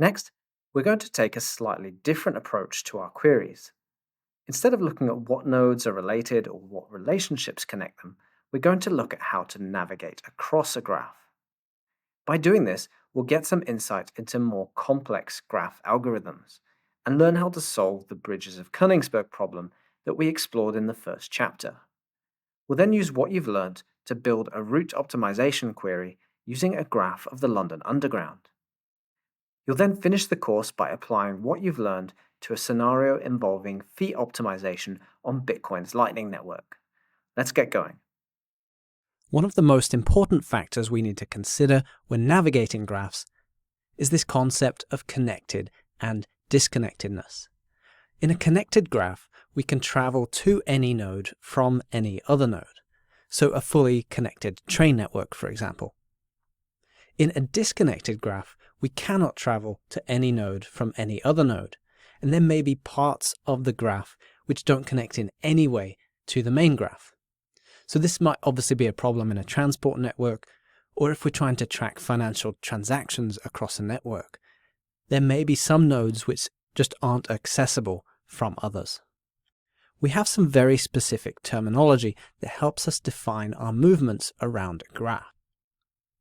Next, we're going to take a slightly different approach to our queries. Instead of looking at what nodes are related or what relationships connect them, we're going to look at how to navigate across a graph. By doing this, we'll get some insight into more complex graph algorithms and learn how to solve the bridges of Königsberg problem that we explored in the first chapter. We'll then use what you've learned to build a route optimization query using a graph of the London Underground. You'll then finish the course by applying what you've learned to a scenario involving fee optimization on Bitcoin's Lightning Network. Let's get going. One of the most important factors we need to consider when navigating graphs is this concept of connected and disconnectedness. In a connected graph, we can travel to any node from any other node, so a fully connected train network, for example. In a disconnected graph, we cannot travel to any node from any other node, and there may be parts of the graph which don't connect in any way to the main graph. So this might obviously be a problem in a transport network, or if we're trying to track financial transactions across a network. There may be some nodes which just aren't accessible from others. We have some very specific terminology that helps us define our movements around a graph.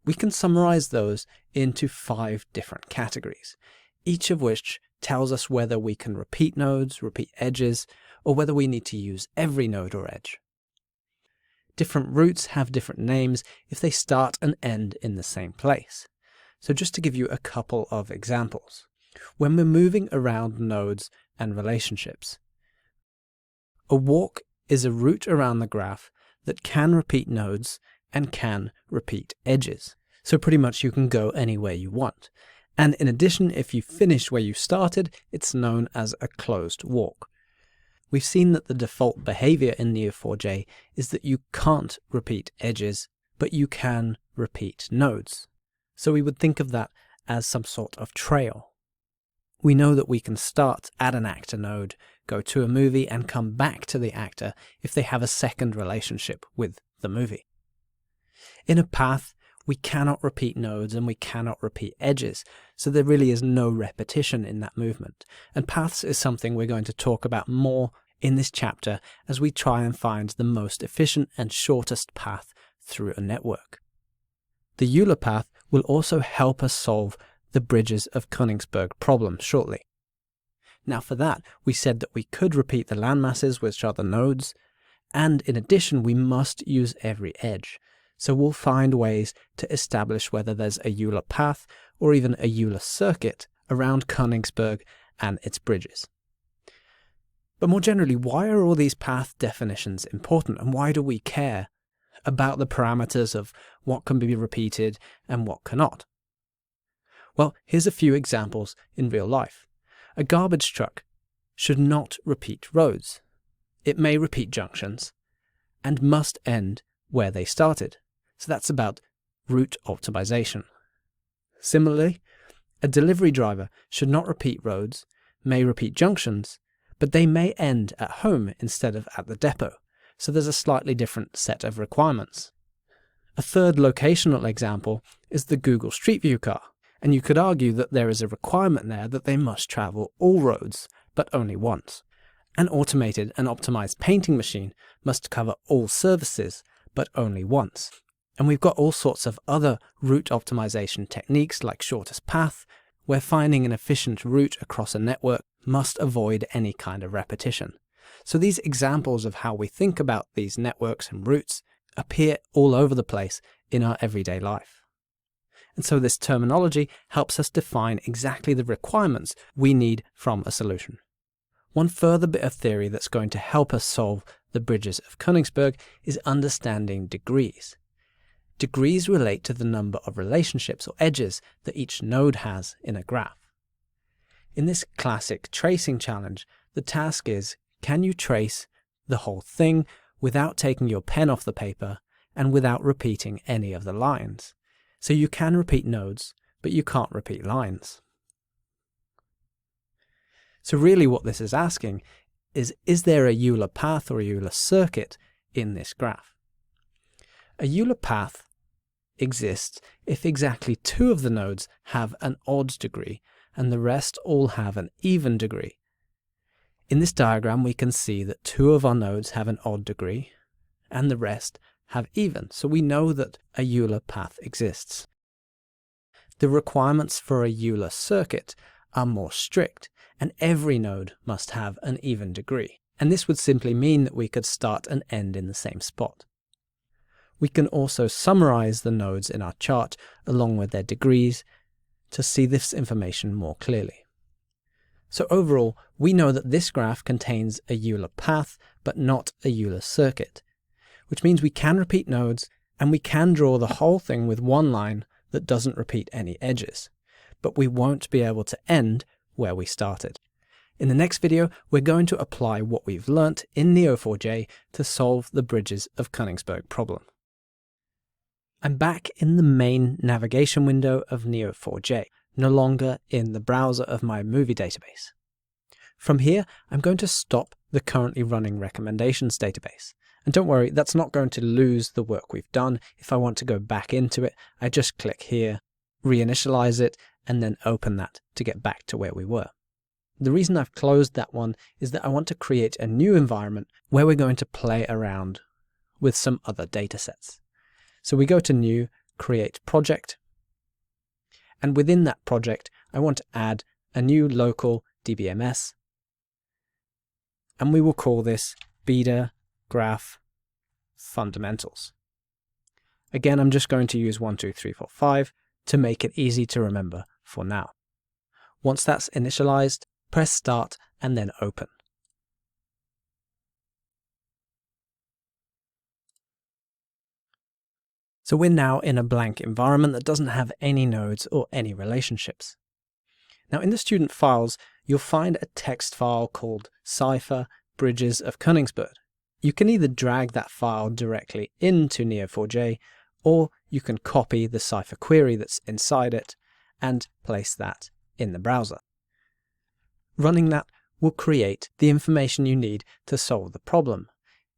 We can summarize those into 5 different categories, each of which tells us whether we can repeat nodes, repeat edges, or whether we need to use every node or edge. Different routes have different names if they start and end in the same place. So just to give you a couple of examples. When we're moving around nodes and relationships, a walk is a route around the graph that can repeat nodes and can repeat edges. So pretty much you can go anywhere you want. And in addition, if you finish where you started, it's known as a closed walk. We've seen that the default behavior in Neo4j is that you can't repeat edges, but you can repeat nodes. So we would think of that as some sort of trail. We know that we can start at an actor node, go to a movie, and come back to the actor if they have a second relationship with the movie. In a path, we cannot repeat nodes and we cannot repeat edges, so there really is no repetition in that movement. And paths is something we're going to talk about more in this chapter as we try and find the most efficient and shortest path through a network. The Euler path will also help us solve the bridges of Königsberg problem shortly. Now for that, we said that we could repeat the landmasses, which are the nodes, and in addition we must use every edge. So we'll find ways to establish whether there's a Euler path or even a Euler circuit around Königsberg and its bridges. But more generally, why are all these path definitions important, and why do we care about the parameters of what can be repeated and what cannot? Well, here's a few examples in real life. A garbage truck should not repeat roads. It may repeat junctions and must end where they started. So that's about route optimization. Similarly, a delivery driver should not repeat roads, may repeat junctions, but they may end at home instead of at the depot. So there's a slightly different set of requirements. A third locational example is the Google Street View car, and you could argue that there is a requirement there that they must travel all roads, but only once. An automated and optimized painting machine must cover all surfaces, but only once. And we've got all sorts of other route optimization techniques like shortest path, where finding an efficient route across a network must avoid any kind of repetition. So these examples of how we think about these networks and routes appear all over the place in our everyday life. And so this terminology helps us define exactly the requirements we need from a solution. One further bit of theory that's going to help us solve the bridges of Königsberg is understanding degrees. Degrees relate to the number of relationships or edges that each node has in a graph. In this classic tracing challenge, the task is, can you trace the whole thing without taking your pen off the paper and without repeating any of the lines? So you can repeat nodes, but you can't repeat lines. So really what this is asking is there a Euler path or a Euler circuit in this graph? A Euler path exists if exactly 2 of the nodes have an odd degree and the rest all have an even degree. In this diagram, we can see that 2 of our nodes have an odd degree and the rest have even, so we know that a Euler path exists. The requirements for a Euler circuit are more strict, and every node must have an even degree. And this would simply mean that we could start and end in the same spot. We can also summarize the nodes in our chart along with their degrees to see this information more clearly. So overall, we know that this graph contains a Euler path, but not a Euler circuit, which means we can repeat nodes, and we can draw the whole thing with one line that doesn't repeat any edges, but we won't be able to end where we started. In the next video, we're going to apply what we've learnt in Neo4j to solve the bridges of Königsberg problem. I'm back in the main navigation window of Neo4j, no longer in the browser of my movie database. From here, I'm going to stop the currently running recommendations database. And don't worry, that's not going to lose the work we've done. If I want to go back into it, I just click here, reinitialize it, and then open that to get back to where we were. The reason I've closed that one is that I want to create a new environment where we're going to play around with some other datasets. So we go to New, Create Project, and within that project, I want to add a new local DBMS, and we will call this Beta Graph Fundamentals. Again, I'm just going to use 1, 2, 3, 4, 5 to make it easy to remember for now. Once that's initialized, press Start and then Open. So we're now in a blank environment that doesn't have any nodes or any relationships. Now in the student files, you'll find a text file called Cipher Bridges of Königsberg. You can either drag that file directly into Neo4j, or you can copy the Cipher query that's inside it and place that in the browser. Running that will create the information you need to solve the problem.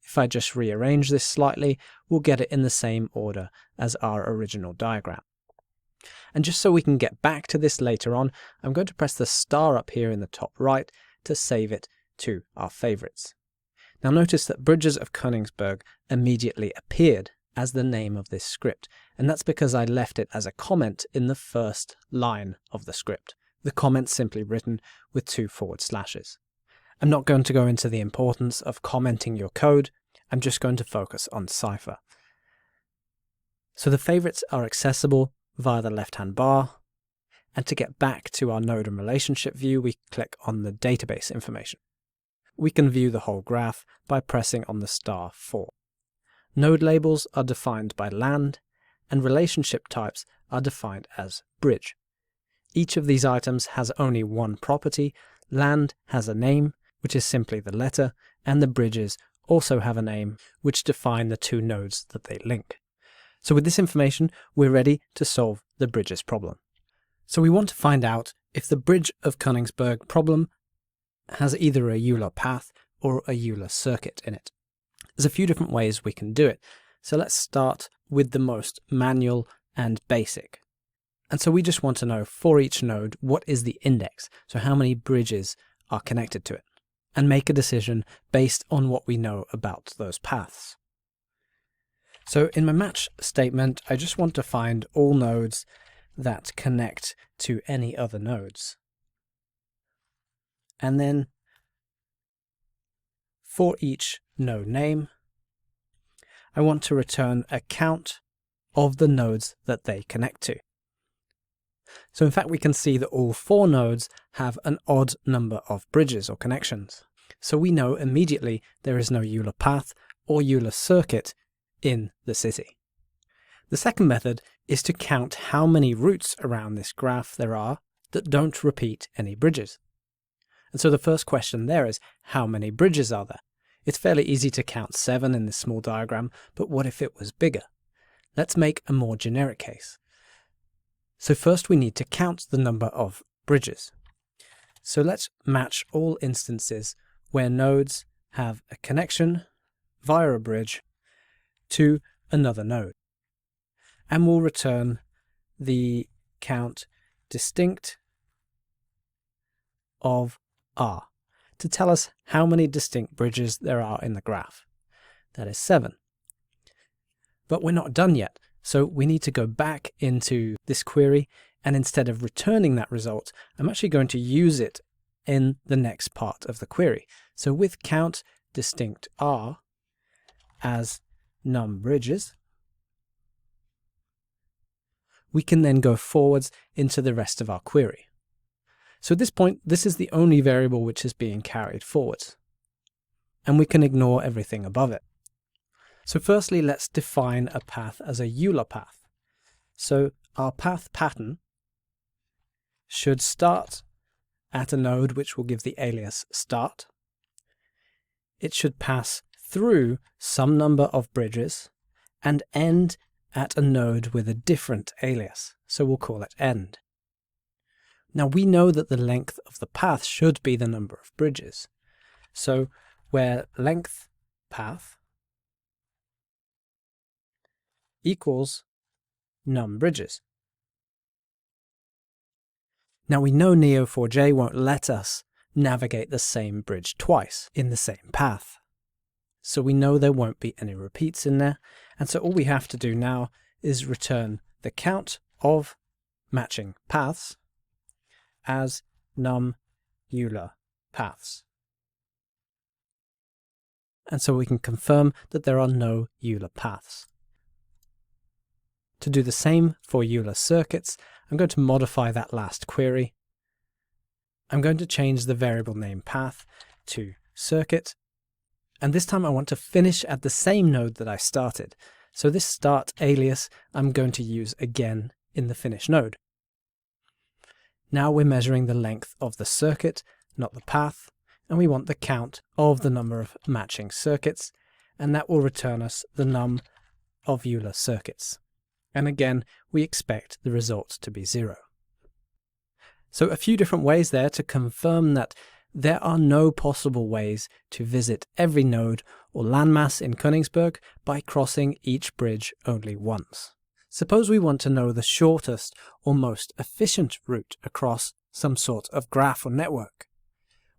If I just rearrange this slightly, we'll get it in the same order as our original diagram. And just so we can get back to this later on, I'm going to press the star up here in the top right to save it to our favorites. Now notice that Bridges of Königsberg immediately appeared as the name of this script, and that's because I left it as a comment in the first line of the script. The comment's simply written with 2 forward slashes. I'm not going to go into the importance of commenting your code, I'm just going to focus on Cipher. So the favorites are accessible via the left-hand bar, and to get back to our node and relationship view, we click on the database information. We can view the whole graph by pressing on the star 4. Node labels are defined by land, and relationship types are defined as bridge. Each of these items has only one property. Land has a name, which is simply the letter, and the bridges also have a name, which define the 2 nodes that they link. So with this information, we're ready to solve the bridges problem. So we want to find out if the Bridge of Königsberg problem has either a Euler path or a Euler circuit in it. There's a few different ways we can do it. So let's start with the most manual and basic. And so we just want to know for each node, what is the index? So how many bridges are connected to it? And make a decision based on what we know about those paths. So in my match statement, I just want to find all nodes that connect to any other nodes. And then for each node name, I want to return a count of the nodes that they connect to. So in fact, we can see that all 4 nodes have an odd number of bridges or connections. So we know immediately there is no Euler path or Euler circuit in the city. The second method is to count how many routes around this graph there are that don't repeat any bridges. And so the first question there is, how many bridges are there? It's fairly easy to count 7 in this small diagram, but what if it was bigger? Let's make a more generic case. So first we need to count the number of bridges. So let's match all instances where nodes have a connection via a bridge to another node. and we'll return the count distinct of R to tell us how many distinct bridges there are in the graph. That is 7. But we're not done yet, so we need to go back into this query, and instead of returning that result, I'm actually going to use it in the next part of the query. So with count distinct R as num bridges, we can then go forwards into the rest of our query. So at this point, this is the only variable which is being carried forwards, and we can ignore everything above it. So firstly, let's define a path as a Euler path. So our path pattern should start at a node which will give the alias start. It should pass through some number of bridges and end at a node with a different alias, so we'll call it end. Now we know that the length of the path should be the number of bridges, so where length path equals num bridges. Now we know Neo4j won't let us navigate the same bridge twice in the same path. So we know there won't be any repeats in there, and so all we have to do now is return the count of matching paths as num Euler paths. And so we can confirm that there are no Euler paths. To do the same for Euler circuits, I'm going to modify that last query. I'm going to change the variable name path to circuit, and this time I want to finish at the same node that I started. So this start alias I'm going to use again in the finish node. Now we're measuring the length of the circuit, not the path, and we want the count of the number of matching circuits, and that will return us the num of Euler circuits. And again, we expect the result to be 0. So a few different ways there to confirm that there are no possible ways to visit every node or landmass in Königsberg by crossing each bridge only once. Suppose we want to know the shortest or most efficient route across some sort of graph or network.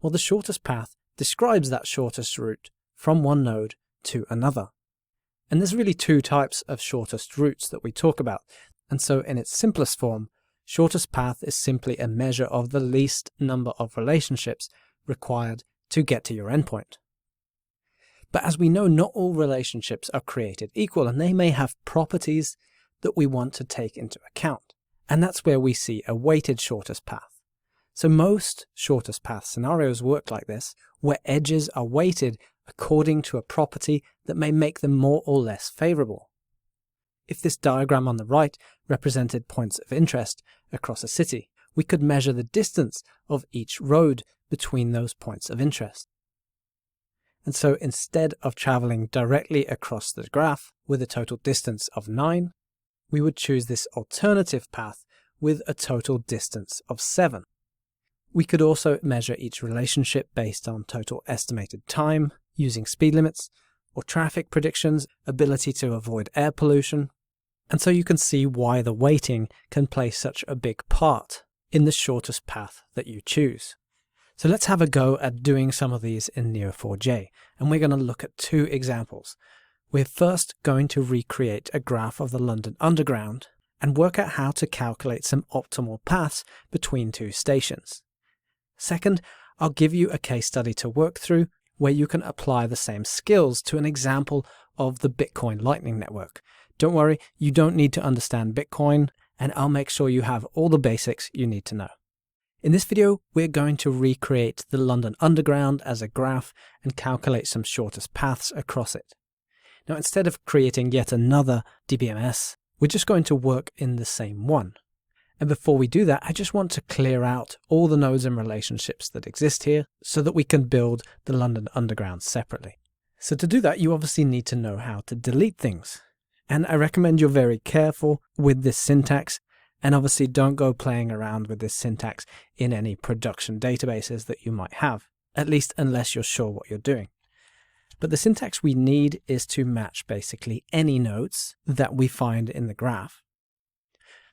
Well, the shortest path describes that shortest route from one node to another. And there's really two types of shortest routes that we talk about. And so in its simplest form, shortest path is simply a measure of the least number of relationships required to get to your endpoint. But as we know, not all relationships are created equal, and they may have properties that we want to take into account. And that's where we see a weighted shortest path. So most shortest path scenarios work like this, where edges are weighted according to a property that may make them more or less favorable. If this diagram on the right represented points of interest across a city, we could measure the distance of each road between those points of interest. And so instead of traveling directly across the graph with a total distance of 9, we would choose this alternative path with a total distance of 7. We could also measure each relationship based on total estimated time, using speed limits, or traffic predictions, ability to avoid air pollution. And so you can see why the weighting can play such a big part in the shortest path that you choose. So let's have a go at doing some of these in Neo4j, and we're going to look at two examples. We're first going to recreate a graph of the London Underground and work out how to calculate some optimal paths between two stations. Second, I'll give you a case study to work through where you can apply the same skills to an example of the Bitcoin Lightning Network. Don't worry, you don't need to understand Bitcoin, and I'll make sure you have all the basics you need to know. In this video, we're going to recreate the London Underground as a graph and calculate some shortest paths across it. Now, instead of creating yet another DBMS, we're just going to work in the same one. And before we do that, I just want to clear out all the nodes and relationships that exist here so that we can build the London Underground separately. So to do that, you obviously need to know how to delete things. And I recommend you're very careful with this syntax, and obviously don't go playing around with this syntax in any production databases that you might have, at least unless you're sure what you're doing. But the syntax we need is to match basically any nodes that we find in the graph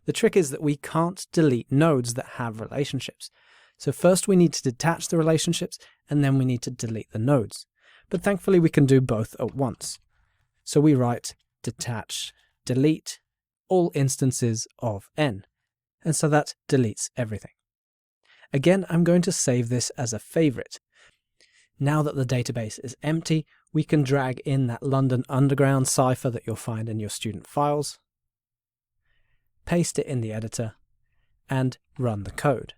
The trick is that we can't delete nodes that have relationships. So first we need to detach the relationships, and then we need to delete the nodes. But thankfully we can do both at once. So we write detach, delete all instances of n. And so that deletes everything. Again, I'm going to save this as a favorite. Now that the database is empty, we can drag in that London Underground cipher that you'll find in your student files, paste it in the editor, and run the code.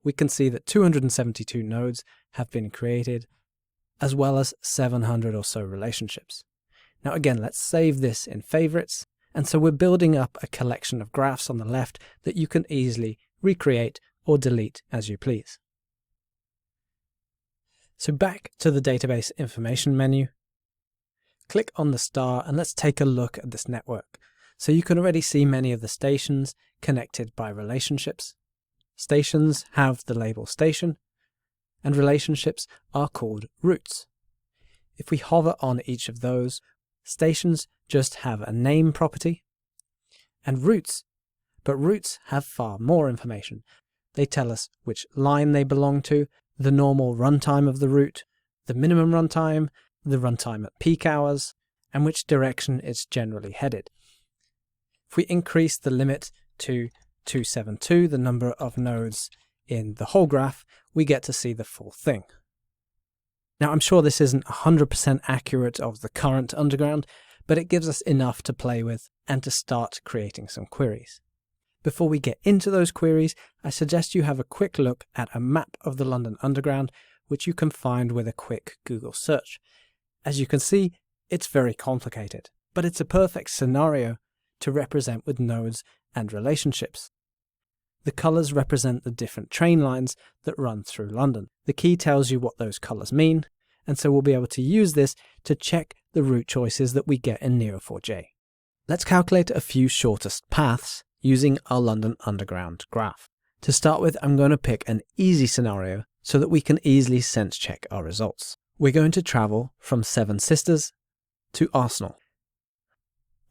We can see that 272 nodes have been created, as well as 700 or so relationships. Now again, let's save this in favorites, and so we're building up a collection of graphs on the left that you can easily recreate or delete as you please. So back to the database information menu, click on the star and let's take a look at this network. So you can already see many of the stations connected by relationships. Stations have the label station, and relationships are called routes. If we hover on each of those, stations just have a name property, and routes have far more information. They tell us which line they belong to, the normal runtime of the route, the minimum runtime, the runtime at peak hours, and which direction it's generally headed. If we increase the limit to 272, the number of nodes in the whole graph, we get to see the full thing. Now I'm sure this isn't 100% accurate of the current Underground, but it gives us enough to play with and to start creating some queries. Before we get into those queries, I suggest you have a quick look at a map of the London Underground, which you can find with a quick Google search. As you can see, it's very complicated, but it's a perfect scenario to represent with nodes and relationships. The colours represent the different train lines that run through London. The key tells you what those colours mean, and so we'll be able to use this to check the route choices that we get in Neo4j. Let's calculate a few shortest paths using our London Underground graph. To start with, I'm going to pick an easy scenario so that we can easily sense check our results. We're going to travel from Seven Sisters to Arsenal.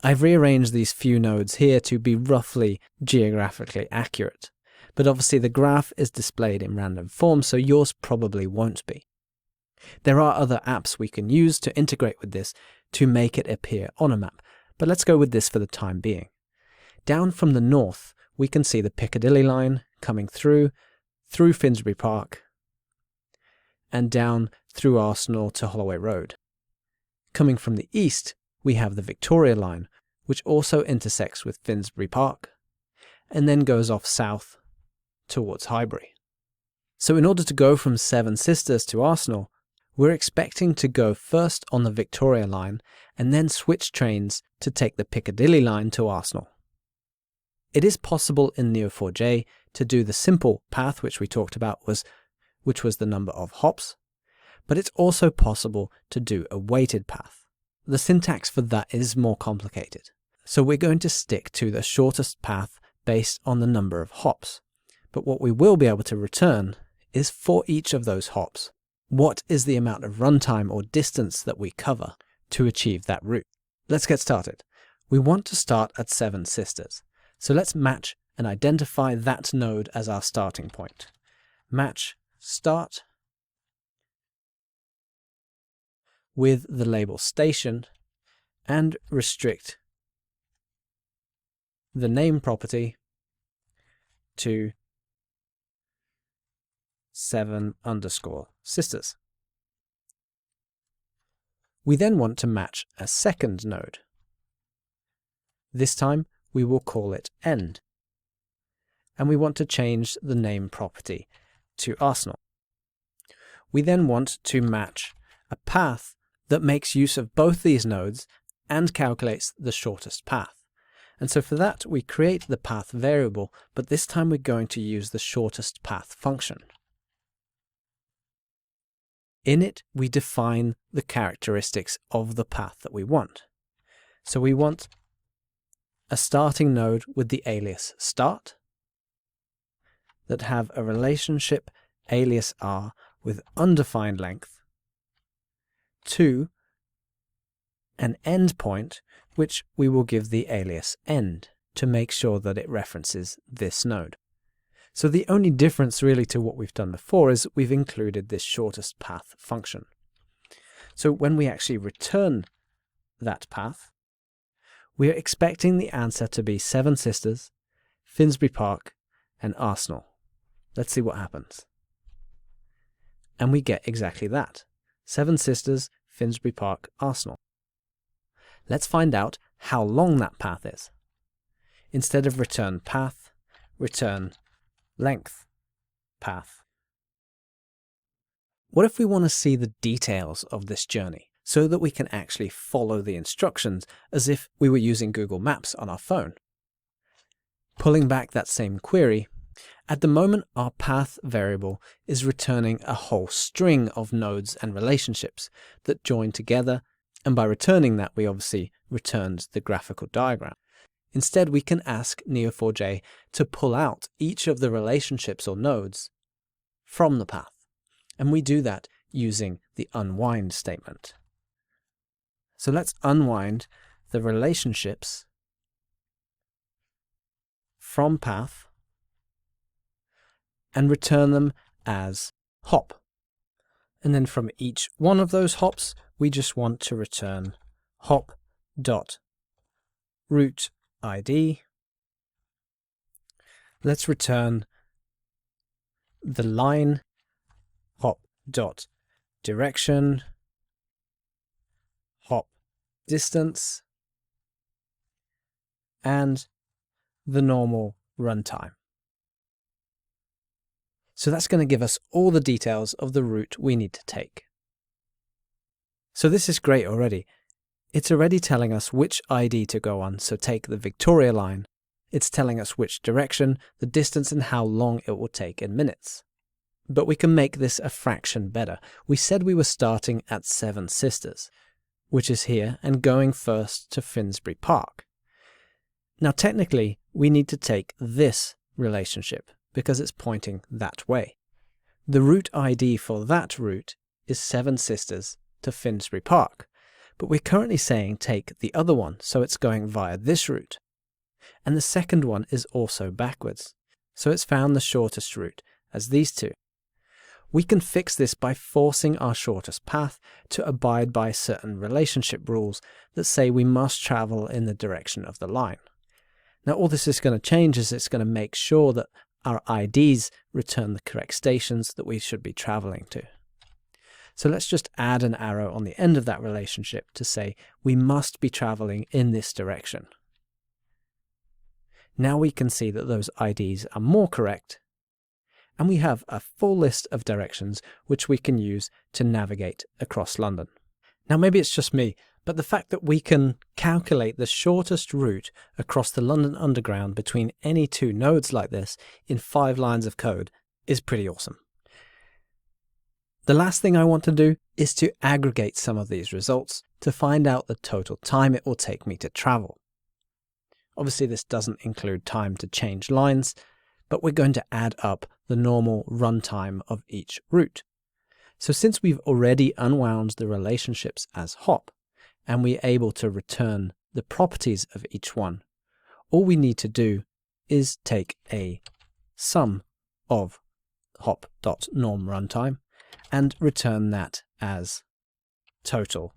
I've rearranged these few nodes here to be roughly geographically accurate, but obviously the graph is displayed in random form, so yours probably won't be. There are other apps we can use to integrate with this to make it appear on a map, but let's go with this for the time being. Down from the north, we can see the Piccadilly line coming through Finsbury Park, and down through Arsenal to Holloway Road. Coming from the east, we have the Victoria line, which also intersects with Finsbury Park, and then goes off south towards Highbury. So in order to go from Seven Sisters to Arsenal, we're expecting to go first on the Victoria line, and then switch trains to take the Piccadilly line to Arsenal. It is possible in Neo4j to do the simple path which we talked about, which was the number of hops, but it's also possible to do a weighted path. The syntax for that is more complicated, so we're going to stick to the shortest path based on the number of hops. But what we will be able to return is for each of those hops, what is the amount of runtime or distance that we cover to achieve that route. Let's get started. We want to start at Seven Sisters. So let's match and identify that node as our starting point. Match start with the label station and restrict the name property to 7_sisters. We then want to match a second node. This time we will call it end, and we want to change the name property to Arsenal. We then want to match a path that makes use of both these nodes and calculates the shortest path. And so for that we create the path variable, but this time we're going to use the shortest path function. In it we define the characteristics of the path that we want. So we want a starting node with the alias start that have a relationship alias r with undefined length to an endpoint which we will give the alias end to make sure that it references this node. So the only difference really to what we've done before is we've included this shortest path function. So when we actually return that path, we are expecting the answer to be Seven Sisters, Finsbury Park, and Arsenal. Let's see what happens. And we get exactly that. Seven Sisters, Finsbury Park, Arsenal. Let's find out how long that path is. Instead of return path, return length path. What if we want to see the details of this journey so that we can actually follow the instructions as if we were using Google Maps on our phone? Pulling back that same query, at the moment our path variable is returning a whole string of nodes and relationships that join together, and by returning that we obviously returned the graphical diagram. Instead we can ask Neo4j to pull out each of the relationships or nodes from the path, and we do that using the unwind statement. So let's unwind the relationships from path and return them as hop. And then from each one of those hops, we just want to return hop.root ID. Let's return the line hop.direction, hop distance, and the normal runtime. So that's going to give us all the details of the route we need to take. So this is great already. It's already telling us which ID to go on, so take the Victoria line. It's telling us which direction, the distance, and how long it will take in minutes. But we can make this a fraction better. We said we were starting at Seven Sisters, which is here, and going first to Finsbury Park. Now technically, we need to take this relationship because it's pointing that way. The route ID for that route is Seven Sisters to Finsbury Park, but we're currently saying take the other one, so it's going via this route. And the second one is also backwards, so it's found the shortest route as these two. We can fix this by forcing our shortest path to abide by certain relationship rules that say we must travel in the direction of the line. Now all this is going to change is it's going to make sure that our IDs return the correct stations that we should be traveling to. So let's just add an arrow on the end of that relationship to say we must be traveling in this direction. Now we can see that those IDs are more correct, and we have a full list of directions which we can use to navigate across London. Now maybe it's just me, but the fact that we can calculate the shortest route across the London Underground between any two nodes like this in 5 lines of code is pretty awesome. The last thing I want to do is to aggregate some of these results to find out the total time it will take me to travel. Obviously this doesn't include time to change lines, but we're going to add up the normal runtime of each route. So since we've already unwound the relationships as hop, and we're able to return the properties of each one, all we need to do is take a sum of hop.norm runtime and return that as total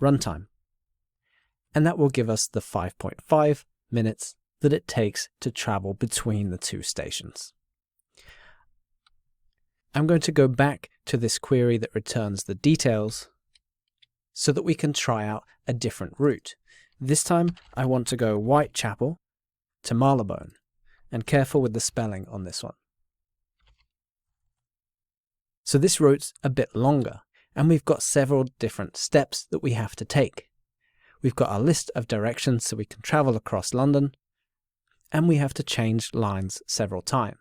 runtime. And that will give us the 5.5 minutes that it takes to travel between the two stations. I'm going to go back to this query that returns the details so that we can try out a different route. This time I want to go Whitechapel to Marylebone, and careful with the spelling on this one. So this route's a bit longer, and we've got several different steps that we have to take. We've got our list of directions so we can travel across London, and we have to change lines several times.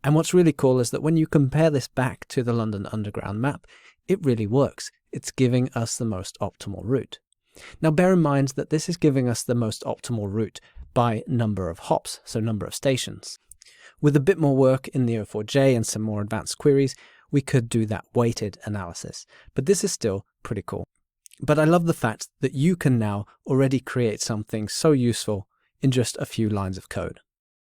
And what's really cool is that when you compare this back to the London Underground map, it really works. It's giving us the most optimal route. Now bear in mind that this is giving us the most optimal route by number of hops, so number of stations. With a bit more work in Neo4j and some more advanced queries, we could do that weighted analysis, but this is still pretty cool. But I love the fact that you can now already create something so useful in just a few lines of code.